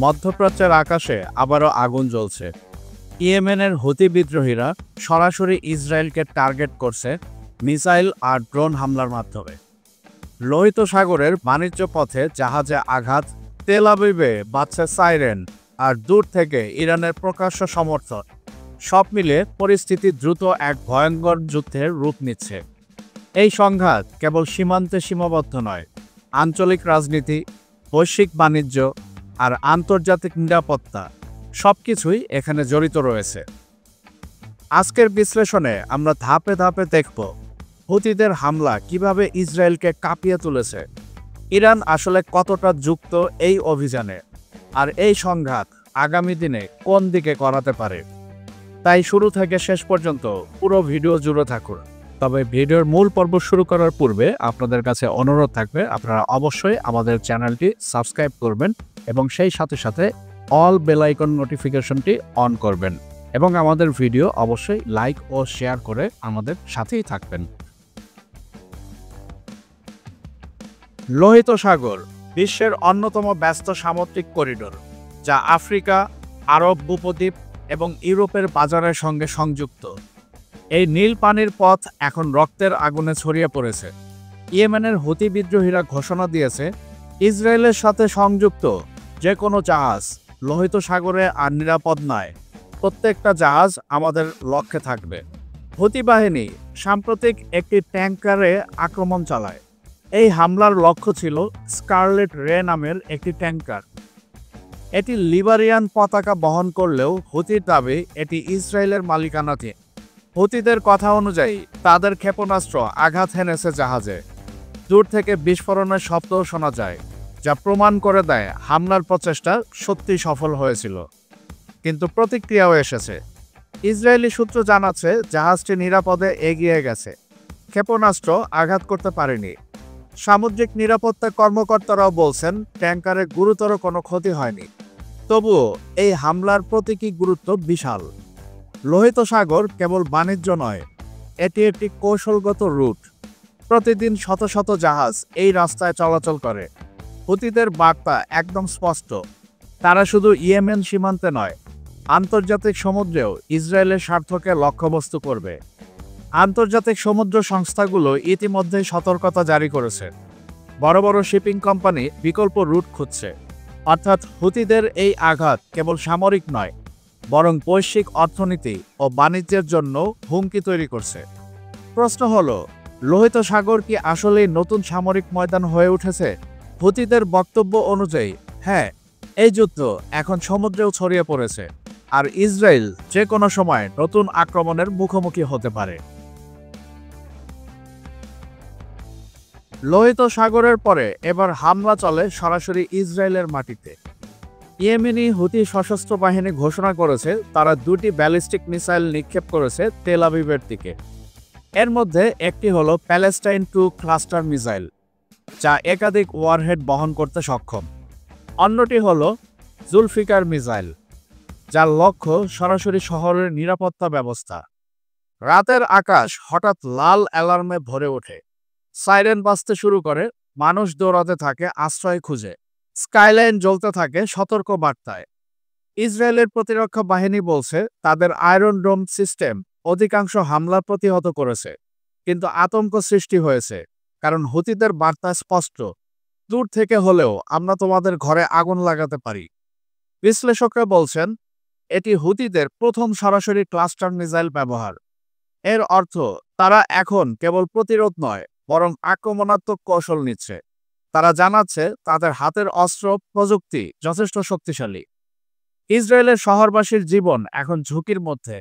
মধ্যপ্রাচ্যের আকাশে আবারও আগুন জ্বলছে। ইয়েমেনের হুতি বিদ্রোহীরা সরাসরি ইসরায়েলকে টার্গেট করছে মিসাইল আর ড্রোন হামলার মাধ্যমে। লোহিত সাগরের বাণিজ্য পথে জাহাজে আঘাত, তেল আবিবে বাজছে সাইরেন, আর দূর থেকে ইরানের প্রকাশ্য সমর্থন। সব মিলে পরিস্থিতি দ্রুত এক ভয়ঙ্কর যুদ্ধের রূপ নিচ্ছে। এই সংঘাত কেবল সীমান্তে সীমাবদ্ধ নয়, আঞ্চলিক রাজনীতি, বৈশ্বিক বাণিজ্য আর আন্তর্জাতিক নিরাপত্তা সবকিছুই এখানে জড়িত রয়েছে। আজকের বিশ্লেষণে আমরা ধাপে ধাপে দেখব হুতিদের হামলা কিভাবে ইসরায়েলকে কাঁপিয়ে তুলেছে, ইরান আসলে কতটা যুক্ত এই অভিযানে, আর এই সংঘাত আগামী দিনে কোন দিকে করাতে পারে। তাই শুরু থেকে শেষ পর্যন্ত পুরো ভিডিও জুড়ে থাকুন। তবে ভিডিওর মূল পর্ব শুরু করার পূর্বে আপনাদের কাছে অনুরোধ থাকবে আপনারা অবশ্যই আমাদের চ্যানেলটি সাবস্ক্রাইব করবেন এবং সেই সাথে সাথে অল বেল আইকন নোটিফিকেশনটি অন করবেন এবং আমাদের ভিডিও অবশ্যই লাইক ও শেয়ার করে আমাদের সাথেই থাকবেন। লোহিত সাগর বিশ্বের অন্যতম ব্যস্ত সামুদ্রিক করিডোর, যা আফ্রিকা, আরব উপদ্বীপ এবং ইউরোপের বাজারের সঙ্গে সংযুক্ত। এই নীল পানির পথ এখন রক্তের আগুনে ছড়িয়ে পড়েছে। ইয়েমেনের হুতি বিদ্রোহীরা ঘোষণা দিয়েছে ইসরায়েলের সাথে সংযুক্ত যে কোনো জাহাজ লোহিত সাগরে আর নিরাপদ নয়, প্রত্যেকটা জাহাজ আমাদের লক্ষ্যে থাকবে। হুতি বাহিনী সাম্প্রতিক একটি ট্যাঙ্কারে আক্রমণ চালায়। এই হামলার লক্ষ্য ছিল স্কারলেট রে নামের একটি ট্যাঙ্কার। এটি লিবারিয়ান পতাকা বহন করলেও হুতির দাবি এটি ইসরায়েলের মালিকানাধীন। হুতিদের কথা অনুযায়ী তাদের ক্ষেপণাস্ত্র আঘাত হেনেছে জাহাজে। দূর থেকে বিস্ফোরণের শব্দও শোনা যায়, যা প্রমাণ করে দেয় হামলার প্রচেষ্টা সত্যি সফল হয়েছিল। কিন্তু প্রতিক্রিয়াও এসেছে। ইসরায়েলি সূত্র জানাচ্ছে জাহাজটি নিরাপদে এগিয়ে গেছে, ক্ষেপণাস্ত্র আঘাত করতে পারেনি। সামুদ্রিক নিরাপত্তা কর্মকর্তারাও বলছেন ট্যাঙ্কারে গুরুতর কোনো ক্ষতি হয়নি। তবুও এই হামলার প্রতীকী গুরুত্ব বিশাল। লোহিত সাগর কেবল বাণিজ্য নয়, এটি একটি কৌশলগত রুট। প্রতিদিন শত শত জাহাজ এই রাস্তায় চলাচল করে। হুতিদের বার্তা একদম স্পষ্ট, তারা শুধু ইয়েমেন সীমান্তে নয়, আন্তর্জাতিক সমুদ্রেও ইসরায়েলের স্বার্থকে লক্ষ্যবস্তু করবে। আন্তর্জাতিক সমুদ্র সংস্থাগুলো ইতিমধ্যেই সতর্কতা জারি করেছে। বড় বড় শিপিং কোম্পানি বিকল্প রুট খুঁজছে। অর্থাৎ হুতিদের এই আঘাত কেবল সামরিক নয়, বরং বৈশ্বিক অর্থনীতি ও বাণিজ্যের জন্য হুমকি তৈরি করছে। প্রশ্ন হলো, লোহিত সাগর কি আসলেই নতুন সামরিক ময়দান হয়ে উঠেছে? হুতিদের বক্তব্য অনুযায়ী হ্যাঁ, এই যুদ্ধ এখন সমুদ্রেও ছড়িয়ে পড়েছে, আর ইসরায়েল যে কোনো সময় নতুন আক্রমণের মুখোমুখি হতে পারে। লোহিত সাগরের পরে এবার হামলা চলে সরাসরি ইসরায়েলের মাটিতে। ইয়েমেনি হুতি সশস্ত্র বাহিনী ঘোষণা করেছে তারা 2টি ব্যালিস্টিক মিসাইল নিক্ষেপ করেছে তেল আবিবের দিকে। এর মধ্যে একটি হলো প্যালেস্টাইন 2 ক্লাস্টার মিসাইল, যা একাধিক ওয়ারহেড বহন করতে সক্ষম। অন্যটি হলো জুলফিকার মিসাইল, যার লক্ষ্য সরাসরি শহরের নিরাপত্তা ব্যবস্থা। রাতের আকাশ হঠাৎ লাল অ্যালার্মে ভরে ওঠে, সাইরেন বাজতে শুরু করে, মানুষ দৌড়াতে থাকে আশ্রয় খুঁজে, স্কাইলাইন জ্বলতে থাকে সতর্ক বার্তায়। ইসরায়েলের প্রতিরক্ষা বাহিনী বলছে তাদের আয়রন ডোম সিস্টেম অধিকাংশ হামলা প্রতিহত করেছে, কিন্তু আতঙ্ক সৃষ্টি হয়েছে কারণ হুতিদের বার্তা স্পষ্ট, দূর থেকে হলেও আমরা তোমাদের ঘরে আগুন লাগাতে পারি। বিশ্লেষকরা বলছেন এটি হুতিদের প্রথম সরাসরি ক্লাস্টার মিসাইল ব্যবহার। এর অর্থ তারা এখন কেবল প্রতিরোধ নয়, বরং আক্রমণাত্মক কৌশল নিচ্ছে। তারা জানাচ্ছে তাদের হাতের অস্ত্র প্রযুক্তি যথেষ্ট শক্তিশালী। ইসরায়েলের শহরবাসীর জীবন এখন ঝুঁকির মধ্যে।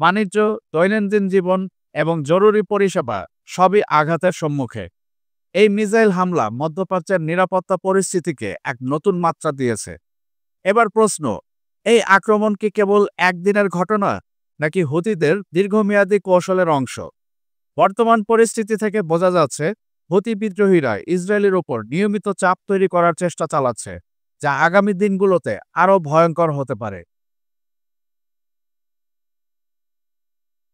বাণিজ্য, দৈনন্দিন জীবন এবং জরুরি পরিষেবা সবই আঘাতের সম্মুখে। এই মিসাইল হামলা মধ্যপ্রাচ্যের নিরাপত্তা পরিস্থিতিকে এক নতুন মাত্রা দিয়েছে। এবার প্রশ্ন, এই আক্রমণ কি কেবল একদিনের ঘটনা, নাকি হুতিদের দীর্ঘমেয়াদী কৌশলের অংশ? বর্তমান পরিস্থিতি থেকে বোঝা যাচ্ছে হুতি বিদ্রোহীরা ইসরায়েলের ওপর নিয়মিত চাপ তৈরি করার চেষ্টা চালাচ্ছে, যা আগামী দিনগুলোতে আরও ভয়ঙ্কর হতে পারে।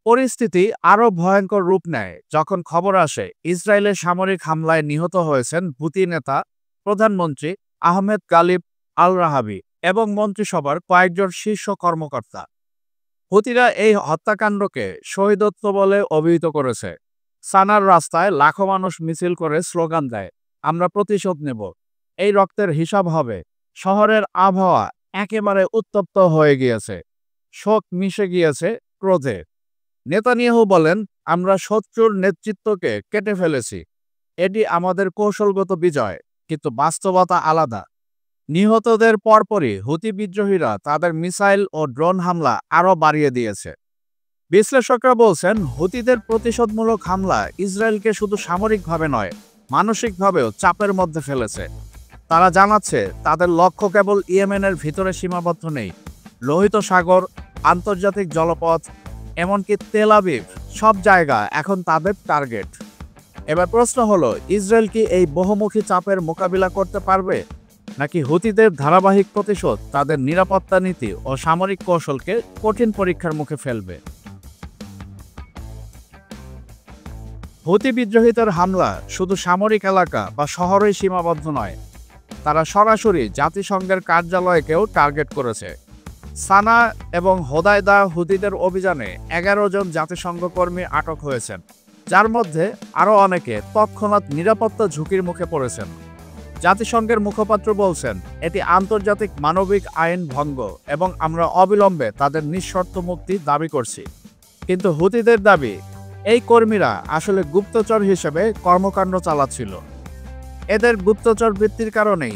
পরিস্থিতি আরও ভয়ঙ্কর রূপ নেয় যখন খবর আসে ইসরায়েলের সামরিক হামলায় নিহত হয়েছেন হুতি নেতা প্রধানমন্ত্রী আহমেদ গালিব আল রাহাবি এবং মন্ত্রিসভার কয়েকজন শীর্ষ কর্মকর্তা। হুতিরা এই হত্যাকাণ্ডকে শহীদত্ব বলে অভিহিত করেছে। সানার রাস্তায় লাখো মানুষ মিছিল করে স্লোগান দেয়, আমরা প্রতিশোধ নেব, এই রক্তের হিসাব হবে। শহরের আবহাওয়া একেবারে উত্তপ্ত হয়ে গিয়েছে, শোক মিশে গিয়েছে ক্রোধে। নেতানিয়াহু বলেন, আমরা শত্রুর নেতৃত্বকে কেটে ফেলেছি, এটি আমাদের কৌশলগত বিজয়, কিন্তু বাস্তবতা আলাদা। নিহতদের পরপরই হুতি বিদ্রোহীরা তাদের মিসাইল ও ড্রোন হামলা আরও বাড়িয়ে দিয়েছে। বিশ্লেষকরা বলছেন, হুতিদের প্রতিশোধমূলক হামলা ইসরায়েলকে শুধু সামরিকভাবে নয়, মানসিকভাবেও চাপের মধ্যে ফেলেছে। তারা জানাচ্ছে তাদের লক্ষ্য কেবল ইয়েমেনের ভিতরে সীমাবদ্ধ নেই। লোহিত সাগর, আন্তর্জাতিক জলপথ, এমনকি তেল আবিব, সব জায়গা এখন তাদের টার্গেট। এবার প্রশ্ন হলো, ইসরায়েল কি এই বহুমুখী চাপের মোকাবিলা করতে পারবে, নাকি হুতিদের ধারাবাহিক প্রতিশোধ তাদের নিরাপত্তা নীতি ও সামরিক কৌশলকে কঠিন পরীক্ষার মুখে ফেলবে? হুতি বিদ্রোহীদের হামলা শুধু সামরিক এলাকা বা শহরেই সীমাবদ্ধ নয়, তারা সরাসরি জাতিসংঘের কার্যালয়কেও টার্গেট করেছে। সানা এবং হোদাইদা হুতিদের অভিযানে 11 জন জাতিসংঘ কর্মী আটক হয়েছেন, যার মধ্যে আরও অনেকে তৎক্ষণাৎ নিরাপত্তা ঝুঁকির মুখে পড়েছেন। জাতিসংঘের মুখপাত্র বলছেন, এটি আন্তর্জাতিক মানবিক আইন ভঙ্গ এবং আমরা অবিলম্বে তাদের নিঃশর্ত মুক্তি দাবি করছি। কিন্তু হুতিদের দাবি, এই কর্মীরা আসলে গুপ্তচর হিসেবে কর্মকাণ্ড চালাচ্ছিল। এদের গুপ্তচর বৃত্তির কারণেই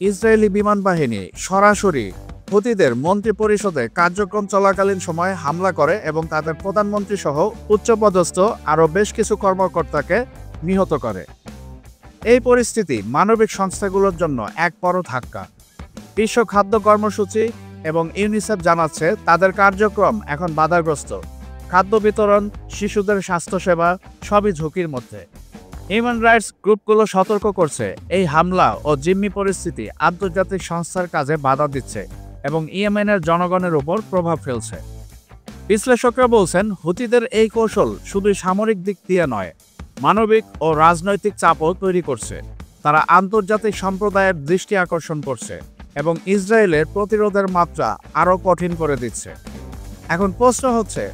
ইসরায়েলি বিমান বাহিনী সরাসরি হুতিদের মন্ত্রিপরিষদে কার্যক্রম চলাকালীন সময়ে হামলা করে এবং তাদের প্রধানমন্ত্রী সহ উচ্চপদস্থ আরও বেশ কিছু কর্মকর্তাকে নিহত করে। এই পরিস্থিতি মানবিক সংস্থাগুলোর জন্য এক বড় ধাক্কা। বিশ্ব খাদ্য কর্মসূচি এবং ইউনিসেফ জানাচ্ছে তাদের কার্যক্রম এখন বাধাগ্রস্ত। খাদ্য বিতরণ, শিশুদের স্বাস্থ্যসেবা সবই ঝুঁকির মধ্যে। হিউম্যান রাইটস গ্রুপগুলো সতর্ক করছে, এই হামলা ও জিম্মি পরিস্থিতি আন্তর্জাতিক সংস্থার কাজে বাধা দিচ্ছে এবং ইয়েমেনের জনগণের উপর প্রভাব ফেলছে। বিশ্লেষকরা বলছেন, হুতিদের এই কৌশল শুধু সামরিক দিক দিয়ে নয়, মানবিক ও রাজনৈতিক চাপও তৈরি করছে। তারা আন্তর্জাতিক সম্প্রদায়ের দৃষ্টি আকর্ষণ করছে এবং ইসরায়েলের প্রতিরোধের মাত্রা আরও কঠিন করে দিচ্ছে। এখন প্রশ্ন হচ্ছে,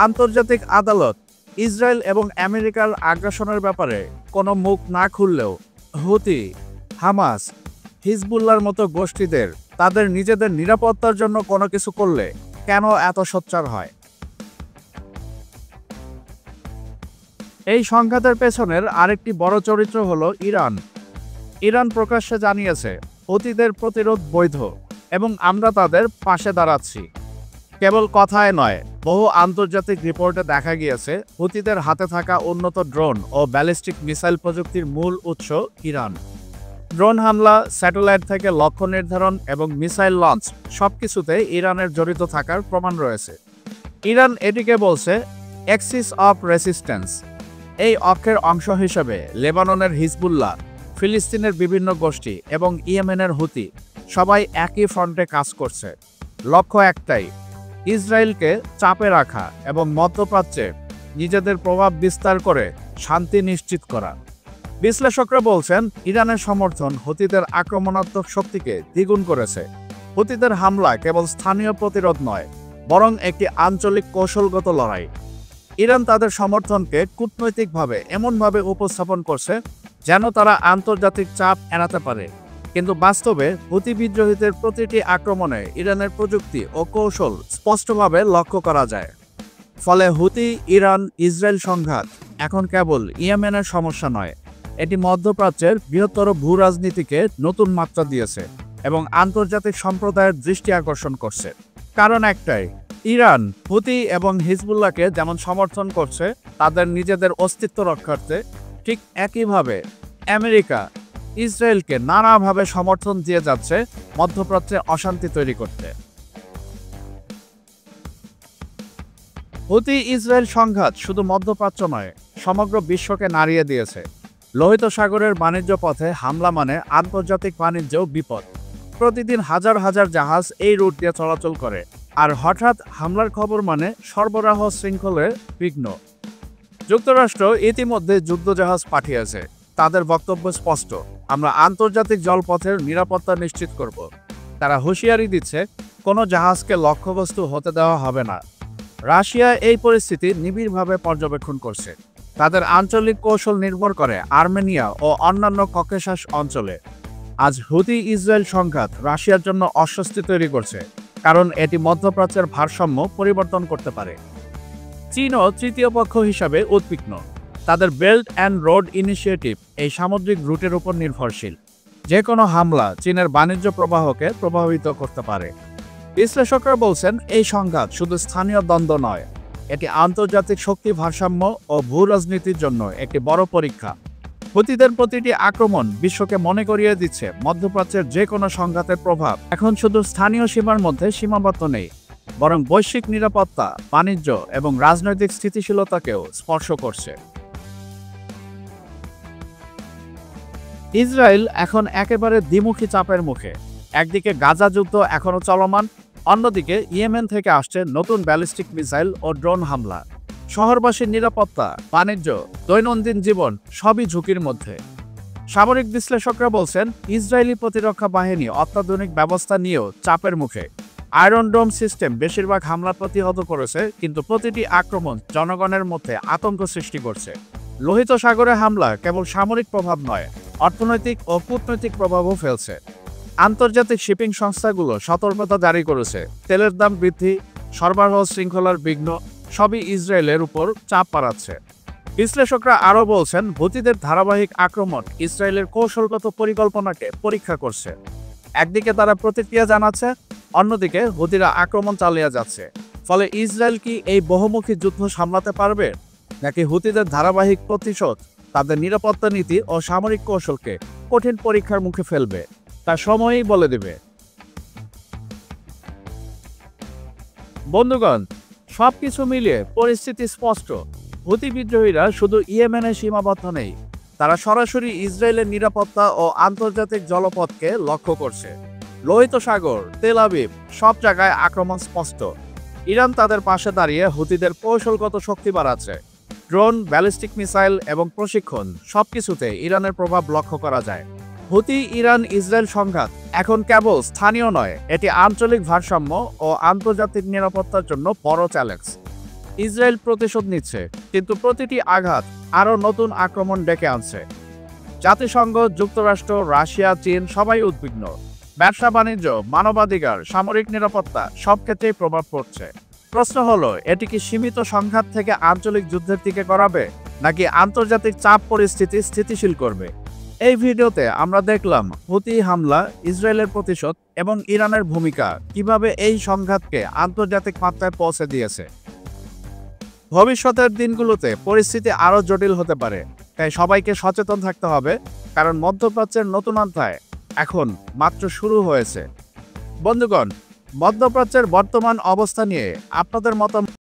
আন্তর্জাতিক আদালত ইসরায়েল এবং আমেরিকার আগ্রাসনের ব্যাপারে কোনো মুখ না খুললেও হুতি, হামাস, হিজবুল্লাহর মতো গোষ্ঠীদের তাদের নিজেদের নিরাপত্তার জন্য কোনো কিছু করলে কেন এত সোচ্চার হয়? এই সংঘাতের পেছনের আরেকটি বড় চরিত্র হলো ইরান। ইরান প্রকাশ্যে জানিয়েছে, হুতিদের প্রতিরোধ বৈধ এবং আমরা তাদের পাশে দাঁড়াচ্ছি। কেবল কথায় নয়, বহু আন্তর্জাতিক রিপোর্টে দেখা গিয়েছে হুতিদের হাতে থাকা উন্নত ড্রোন ও ব্যালিস্টিক মিসাইল প্রযুক্তির মূল উৎস ইরান। ড্রোন হামলা, স্যাটেলাইট থেকে লক্ষ্য নির্ধারণ এবং মিসাইল লঞ্চ সবকিছুতে ইরানের জড়িত থাকার প্রমাণ রয়েছে। ইরান এটিকে বলছে অ্যাক্সিস অফ রেসিস্ট্যান্স। এই অক্ষের অংশ হিসেবে লেবাননের হিজবুল্লাহ, ফিলিস্তিনের বিভিন্ন গোষ্ঠী এবং ইয়েমেনের হুতি সবাই একই ফ্রন্টে কাজ করছে। লক্ষ্য একটাই, ইসরায়েলকে চাপে রাখা এবং মধ্যপ্রাচ্যে নিজেদের প্রভাব বিস্তার করে শান্তি নিশ্চিত করা। বিশ্লেষকরা বলছেন, ইরানের সমর্থন হুতিদের আক্রমণাত্মক শক্তিকে দ্বিগুণ করেছে। হুতিদের হামলা কেবল স্থানীয় প্রতিরোধ নয়, বরং একটি আঞ্চলিক কৌশলগত লড়াই। ইরান তাদের সমর্থনকে কূটনৈতিকভাবে এমনভাবে উপস্থাপন করছে যেন তারা আন্তর্জাতিক চাপ এড়াতে পারে, কিন্তু বাস্তবে হুতি বিদ্রোহীদের প্রতিটি আক্রমণে ইরানের প্রযুক্তি ও কৌশল স্পষ্টভাবে লক্ষ্য করা যায়। ফলে হুতি, ইরান, ইসরায়েল সংঘাত এখন কেবল ইয়েমেনের সমস্যা নয়, এটি মধ্যপ্রাচ্যের বৃহত্তর ভূ রাজনীতিকে নতুন মাত্রা দিয়েছে এবং আন্তর্জাতিক সম্প্রদায়ের দৃষ্টি আকর্ষণ করছে। কারণ একটাই, ইরান হুতি এবং হিজবুল্লাহকে যেমন সমর্থন করছে তাদের নিজেদের অস্তিত্ব রক্ষার্থে, ঠিক একইভাবে আমেরিকা ইসরায়েলকে নানাভাবে সমর্থন দিয়ে যাচ্ছে মধ্যপ্রাচ্যে অশান্তি তৈরি করতে। হুতি ইসরায়েল সংঘাত শুধু মধ্যপ্রাচ্য নয়, সমগ্র বিশ্বকে নাড়িয়ে দিয়েছে। লোহিত সাগরের বাণিজ্য পথে হামলা মানে আন্তর্জাতিক বাণিজ্যেও বিপদ। প্রতিদিন হাজার হাজার জাহাজ এই রুট দিয়ে চলাচল করে, আর হঠাৎ হামলার খবর মানে সরবরাহ শৃঙ্খলের বিঘ্ন। যুক্তরাষ্ট্র ইতিমধ্যে যুদ্ধজাহাজ পাঠিয়েছে। তাদের বক্তব্য স্পষ্ট, আমরা আন্তর্জাতিক জলপথের নিরাপত্তা নিশ্চিত করব। তারা হুঁশিয়ারি দিচ্ছে কোনো জাহাজকে লক্ষ্যবস্তু হতে দেওয়া হবে না। রাশিয়া এই পরিস্থিতি নিবিড়ভাবে পর্যবেক্ষণ করছে। তাদের আঞ্চলিক কৌশল নির্ভর করে আর্মেনিয়া ও অন্যান্য ককেশাস অঞ্চলে। আজ হুতি ইসরায়েল সংঘাত রাশিয়ার জন্য অস্বস্তি তৈরি করছে, কারণ এটি মধ্যপ্রাচ্যের ভারসাম্য পরিবর্তন করতে পারে। চীনও তৃতীয় পক্ষ হিসাবে উদ্বিগ্ন। তাদের বেল্ট অ্যান্ড রোড ইনিশিয়েটিভ এই সামুদ্রিক রুটের উপর নির্ভরশীল। যে কোনো হামলা চীনের বাণিজ্য প্রবাহকে প্রভাবিত করতে পারে। বিশ্লেষকরা বলছেন এই সংঘাত শুধু স্থানীয় দ্বন্দ্ব নয়, এটি আন্তর্জাতিক শক্তি ভারসাম্য ও ভূ রাজনীতির জন্য একটি বড় পরীক্ষা। হুতিদের প্রতিটি আক্রমণ বিশ্বকে মনে করিয়ে দিচ্ছে মধ্যপ্রাচ্যের যে কোনো সংঘাতের প্রভাব এখন শুধু স্থানীয় সীমার মধ্যে সীমাবদ্ধ নেই, বরং বৈশ্বিক নিরাপত্তা, বাণিজ্য এবং রাজনৈতিক স্থিতিশীলতাকেও স্পর্শ করছে। ইসরায়েল এখন একেবারে দ্বিমুখী চাপের মুখে। একদিকে গাজা যুদ্ধ এখনও চলমান, অন্যদিকে ইয়েমেন থেকে আসছে নতুন ব্যালিস্টিক মিসাইল ও ড্রোন হামলা। শহরবাসীর নিরাপত্তা, বাণিজ্য, দৈনন্দিন জীবন সবই ঝুঁকির মধ্যে। সামরিক বিশ্লেষকরা বলছেন ইসরায়েলি প্রতিরক্ষা বাহিনী অত্যাধুনিক ব্যবস্থা নিয়েও চাপের মুখে। আয়রন ডোম সিস্টেম বেশিরভাগ হামলা প্রতিহত করেছে, কিন্তু প্রতিটি আক্রমণ জনগণের মধ্যে আতঙ্ক সৃষ্টি করছে। লোহিত সাগরে হামলা কেবল সামরিক প্রভাব নয়, অর্থনৈতিক ও কূটনৈতিক প্রভাবও ফেলছে। আন্তর্জাতিক শিপিং সংস্থাগুলো সতর্কতা জারি করেছে। তেলের দাম বৃদ্ধি, সরবরাহ শৃঙ্খলার বিঘ্ন সবই ইসরায়েলের উপর চাপ বাড়াচ্ছে। বিশ্লেষকরা আরও বলছেন হুতিদের ধারাবাহিক আক্রমণ ইসরায়েলের কৌশলগত পরিকল্পনাকে পরীক্ষা করছে। একদিকে তারা প্রতিক্রিয়া জানাচ্ছে, অন্যদিকে হুতিরা আক্রমণ চালিয়ে যাচ্ছে। ফলে ইসরায়েল কি এই বহুমুখী যুদ্ধ সামলাতে পারবে, নাকি হুতিদের ধারাবাহিক প্রতিশোধ তাদের নিরাপত্তা নীতি ও সামরিক কৌশলকে কঠিন পরীক্ষার মুখে ফেলবে, তা সময়ই বলে দেবে। বন্ধুগণ, সবকিছু মিলিয়ে পরিস্থিতি স্পষ্ট। হুতি বিদ্রোহীরা শুধু ইয়েমেনে সীমাবদ্ধ নেই, তারা সরাসরি ইসরায়েলের নিরাপত্তা ও আন্তর্জাতিক জলপথকে লক্ষ্য করছে। লোহিত সাগর, তেল আবিব সব জায়গায় আক্রমণ স্পষ্ট। ইরান তাদের পাশে দাঁড়িয়ে হুতিদের কৌশলগত শক্তি বাড়াচ্ছে। ড্রোন, ব্যালিস্টিক মিসাইল এবং প্রশিক্ষণ সবকিছুতে ইরানের প্রভাব লক্ষ্য করা যায়। হুতি ইরান ইসরায়েল সংঘাত এখন কেবল স্থানীয় নয়, এটি আঞ্চলিক ভারসাম্য ও আন্তর্জাতিক নিরাপত্তার জন্য বড় চ্যালেঞ্জ। ইসরায়েল প্রতিশোধ নিচ্ছে, কিন্তু প্রতিটি আঘাত আরও নতুন আক্রমণ ডেকে আনছে। জাতিসংঘ, যুক্তরাষ্ট্র, রাশিয়া, চীন সবাই উদ্বিগ্ন। ব্যবসা বাণিজ্য, মানবাধিকার, সামরিক নিরাপত্তা সব ক্ষেত্রেই প্রভাব পড়ছে। প্রশ্ন হলো, এটি কি সীমিত সংঘাত থেকে আঞ্চলিক যুদ্ধের দিকে করাবে, নাকি আন্তর্জাতিক চাপ পরিস্থিতি স্থিতিশীল করবে? এই ভিডিওতে আমরা দেখলাম হুতি হামলা, ইসরায়েলের প্রতিশোধ এবং ইরানের ভূমিকা কিভাবে এই সংঘাতকে আন্তর্জাতিক মাত্রায় পৌঁছে দিয়েছে। ভবিষ্যতের দিনগুলোতে পরিস্থিতি আরও জটিল হতে পারে, তাই সবাইকে সচেতন থাকতে হবে, কারণ মধ্যপ্রাচ্যের নতুন অধ্যায় এখন মাত্র শুরু হয়েছে। বন্ধুগণ, মধ্যপ্রাচ্যের বর্তমান অবস্থা নিয়ে আপনাদের মতামত